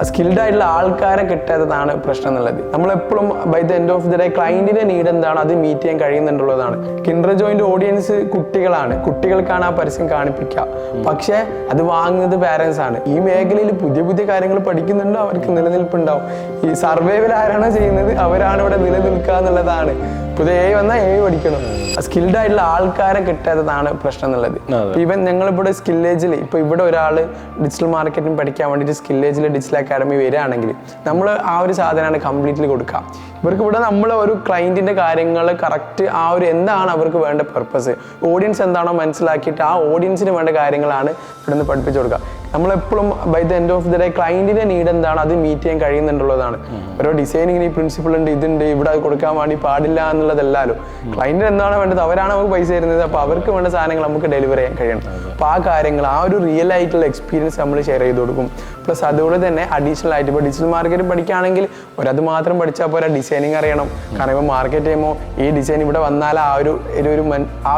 Skilled ആയിട്ടുള്ള ആൾക്കാരെ കിട്ടാത്തതാണ് പ്രശ്നം എന്നുള്ളത്. നമ്മളെപ്പോഴും by the end of the day ക്ലയന്റിന്റെ നീഡ് എന്താണ് അത് മീറ്റ് ചെയ്യാൻ കഴിയുന്നുണ്ടുള്ളതാണ്. കിൻഡർ ജോയിന്റെ ഓഡിയൻസ് കുട്ടികളാണ്, കുട്ടികൾക്കാണ് ആ പരസ്യം കാണിപ്പിക്കുക. പക്ഷെ അത് വാങ്ങുന്നത് പാരന്റ്സ് ആണ്. ഈ മേഖലയിൽ പുതിയ പുതിയ കാര്യങ്ങൾ പഠിക്കുന്നുണ്ടോ അവർക്ക് നിലനിൽപ്പുണ്ടാവും. ഈ സർവൈവൽ ആരാണോ ചെയ്യുന്നത് അവരാണ് ഇവിടെ നിലനിൽക്കുക എന്നുള്ളതാണ്. പുതിയ വന്നാൽ പഠിക്കണം. സ്കിൽഡ് ആയിട്ടുള്ള ആൾക്കാരെ കിട്ടാത്തതാണ് പ്രശ്നം എന്നുള്ളത്. ഈവൻ ഞങ്ങളിവിടെ സ്കില്ലേജിൽ ഇപ്പോൾ ഇവിടെ ഒരാൾ ഡിജിറ്റൽ മാർക്കറ്റിംഗ് പഠിക്കാൻ വേണ്ടിയിട്ട് സ്കില്ലേജിൽ ഡിജിറ്റൽ അക്കാഡമി വരികയാണെങ്കിൽ നമ്മൾ ആ ഒരു സാധനമാണ് കംപ്ലീറ്റ്ലി കൊടുക്കുക. ഇവർക്ക് ഇവിടെ നമ്മൾ ഒരു ക്ലയൻറ്റിൻ്റെ കാര്യങ്ങൾ കറക്റ്റ് ആ ഒരു എന്താണ് അവർക്ക് വേണ്ട പർപ്പസ്, ഓഡിയൻസ് എന്താണോ മനസ്സിലാക്കിയിട്ട് ആ ഓഡിയൻസിന് വേണ്ട കാര്യങ്ങളാണ് ഇവിടെ നിന്ന് പഠിപ്പിച്ചു കൊടുക്കുക. നമ്മളെപ്പോഴും by the end of the day ക്ലയൻറ്റിൻ്റെ നീഡ് എന്താണ് അത് മീറ്റ് ചെയ്യാൻ കഴിയുന്നുണ്ടുള്ളതാണ്. ഓരോ ഡിസൈനിങ്ങിന് ഈ പ്രിൻസിപ്പിൾ ഉണ്ട്, ഇതുണ്ട്, ഇവിടെ അത് കൊടുക്കാൻ വേണ്ടി പാടില്ല എന്നുള്ളതല്ലല്ലോ. ക്ലയൻറ്റിന് എന്താണ് വേണ്ടത് അവരാണ് നമുക്ക് പൈസ തരുന്നത്. അപ്പോൾ അവർക്ക് വേണ്ട സാധനങ്ങൾ നമുക്ക് ഡെലിവർ ചെയ്യാൻ കഴിയണം. അപ്പോൾ ആ കാര്യങ്ങൾ ആ ഒരു റിയൽ ആയിട്ടുള്ള എക്സ്പീരിയൻസ് നമ്മൾ ഷെയർ ചെയ്ത് കൊടുക്കും. പ്ലസ് അതുപോലെ തന്നെ അഡീഷണൽ ആയിട്ട് ഇപ്പോൾ ഡിജിറ്റൽ മാർക്കറ്റിംഗ് പഠിക്കുകയാണെങ്കിൽ അത് മാത്രം പഠിച്ചാൽ പോരാ, ഡിസൈനിങ് അറിയണം. കാരണം ഇപ്പോൾ മാർക്കറ്റ് ചെയ്യുമ്പോൾ ഈ ഡിസൈൻ ഇവിടെ വന്നാൽ ആ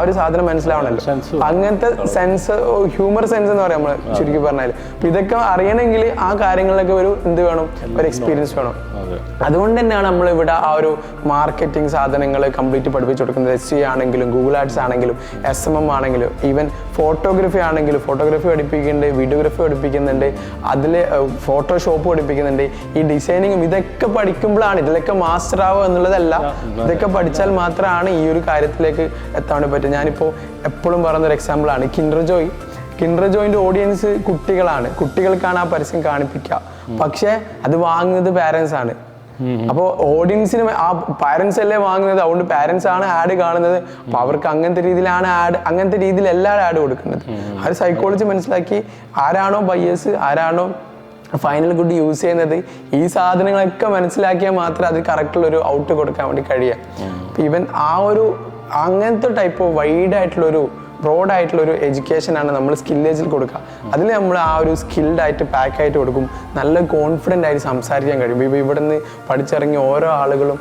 ഒരു സാധനം മനസ്സിലാവണമല്ലോ. അങ്ങനത്തെ സെൻസ്, ഹ്യൂമർ സെൻസ് എന്ന് പറയാം നമ്മൾ ചുരുക്കി പറഞ്ഞാൽ. അപ്പൊ ഇതൊക്കെ അറിയണമെങ്കിൽ ആ കാര്യങ്ങളിലൊക്കെ എന്ത് വേണം, ഒരു എക്സ്പീരിയൻസ് വേണം. അതുകൊണ്ട് തന്നെയാണ് നമ്മൾ ഇവിടെ ആ ഒരു മാർക്കറ്റിംഗ് സാധനങ്ങൾ കംപ്ലീറ്റ് പഠിപ്പിച്ചു കൊടുക്കുന്നത്. SEO ആണെങ്കിലും ഗൂഗിൾ ആഡ്സ് ആണെങ്കിലും SMM ആണെങ്കിലും ഈവൻ ഫോട്ടോഗ്രാഫി ആണെങ്കിലും ഫോട്ടോഗ്രാഫി പഠിപ്പിക്കുന്നുണ്ട്, വീഡിയോഗ്രാഫി പഠിപ്പിക്കുന്നുണ്ട്, അതിൽ ഫോട്ടോഷോപ്പ് പഠിപ്പിക്കുന്നുണ്ട്. ഈ ഡിസൈനിങ്ങും ഇതൊക്കെ പഠിക്കുമ്പോഴാണ് ഇതിലൊക്കെ മാസ്റ്റർ ആവുക എന്നുള്ളതല്ല. ഇതൊക്കെ പഠിച്ചാൽ മാത്രമാണ് ഈ ഒരു കാര്യത്തിലേക്ക് എത്താൻ പറ്റും. ഞാനിപ്പോൾ എപ്പോഴും പറയുന്നൊരു എക്സാമ്പിളാണ് കിൻഡർ ജോയിന്റെ ഓഡിയൻസ് കുട്ടികളാണ്, കുട്ടികൾക്കാണ് ആ പരസ്യം കാണിപ്പിക്കുക. പക്ഷെ അത് വാങ്ങുന്നത് പാരന്റ്സ് ആണ്. അപ്പോൾ ഓഡിയൻസിന് ആ പാരന്റ്സ് അല്ലേ വാങ്ങുന്നത്, അതുകൊണ്ട് പാരന്റ്സ് ആണ് ആഡ് കാണുന്നത്. അപ്പൊ അവർക്ക് അങ്ങനത്തെ രീതിയിലാണ് അങ്ങനത്തെ രീതിയിലല്ല ആഡ് കൊടുക്കുന്നത്. ആ ഒരു സൈക്കോളജി മനസ്സിലാക്കി ആരാണോ ബയേഴ്സ്, ആരാണോ ഫൈനൽ ഗുഡ് യൂസ് ചെയ്യുന്നത്, ഈ സാധനങ്ങളൊക്കെ മനസ്സിലാക്കിയാൽ മാത്രമേ അത് കറക്റ്റുള്ളൊരു ഔട്ട് കൊടുക്കാൻ വേണ്ടി കഴിയുക. ഈവൻ ആ ഒരു അങ്ങനത്തെ ടൈപ്പ് വൈഡ് ആയിട്ടുള്ളൊരു ബ്രോഡ് ആയിട്ടുള്ളൊരു എഡ്യൂക്കേഷനാണ് നമ്മൾ സ്കില്ലേജിൽ കൊടുക്കുക. അതിൽ നമ്മൾ ആ ഒരു സ്കിൽഡ് ആയിട്ട് പാക്കായിട്ട് കൊടുക്കും. നല്ല കോൺഫിഡൻ്റ് ആയിട്ട് സംസാരിക്കാൻ കഴിയും. ഇപ്പോൾ ഇവിടെ നിന്ന് പഠിച്ചിറങ്ങിയ ഓരോ ആളുകളും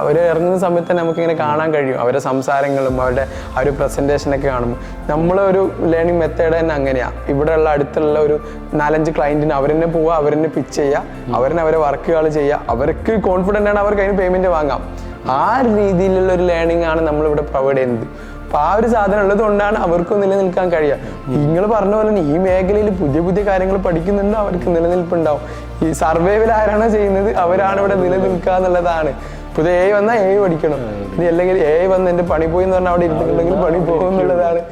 അവർ ഇറങ്ങുന്ന സമയത്ത് തന്നെ നമുക്കിങ്ങനെ കാണാൻ കഴിയും. അവരുടെ സംസാരങ്ങളും അവരുടെ ആ ഒരു പ്രസൻറ്റേഷനൊക്കെ കാണുമ്പോൾ നമ്മളൊരു ലേണിംഗ് മെത്തേഡ് തന്നെ അങ്ങനെയാണ്. ഇവിടെയുള്ള അടുത്തുള്ള ഒരു 4-5 ക്ലയൻറ്റിന് അവരെന്നെ പോവുക, അവരെന്നെ പിച്ച് ചെയ്യുക, അവരെ വർക്കുകൾ ചെയ്യുക, അവർക്ക് കോൺഫിഡൻ്റ് ആണ്, അവർക്ക് അതിന് പേയ്മെൻറ്റ് വാങ്ങാം. ആ രീതിയിലുള്ള ഒരു ലേണിംഗ് ആണ് നമ്മളിവിടെ പ്രൊവൈഡ് ചെയ്യുന്നത്. അപ്പൊ ആ ഒരു സാധനം ഉള്ളത് കൊണ്ടാണ് അവർക്കും നിലനിൽക്കാൻ കഴിയുക. നിങ്ങൾ പറഞ്ഞ പോലെ ഈ മേഖലയിൽ പുതിയ പുതിയ കാര്യങ്ങൾ പഠിക്കുന്നുണ്ടോ അവർക്ക് നിലനിൽപ്പുണ്ടാവും. ഈ സർവൈവൽ ആരാണോ ചെയ്യുന്നത് അവരാണ് ഇവിടെ നിലനിൽക്കുക എന്നുള്ളതാണ്. പുതിയ വന്നാൽ പഠിക്കണം. ഇനി അല്ലെങ്കിൽ വന്ന് എന്റെ പണി പോയി എന്ന് പറഞ്ഞാൽ അവിടെ ഇരുന്നിട്ടുണ്ടെങ്കിൽ പണി പോകും എന്നുള്ളതാണ്.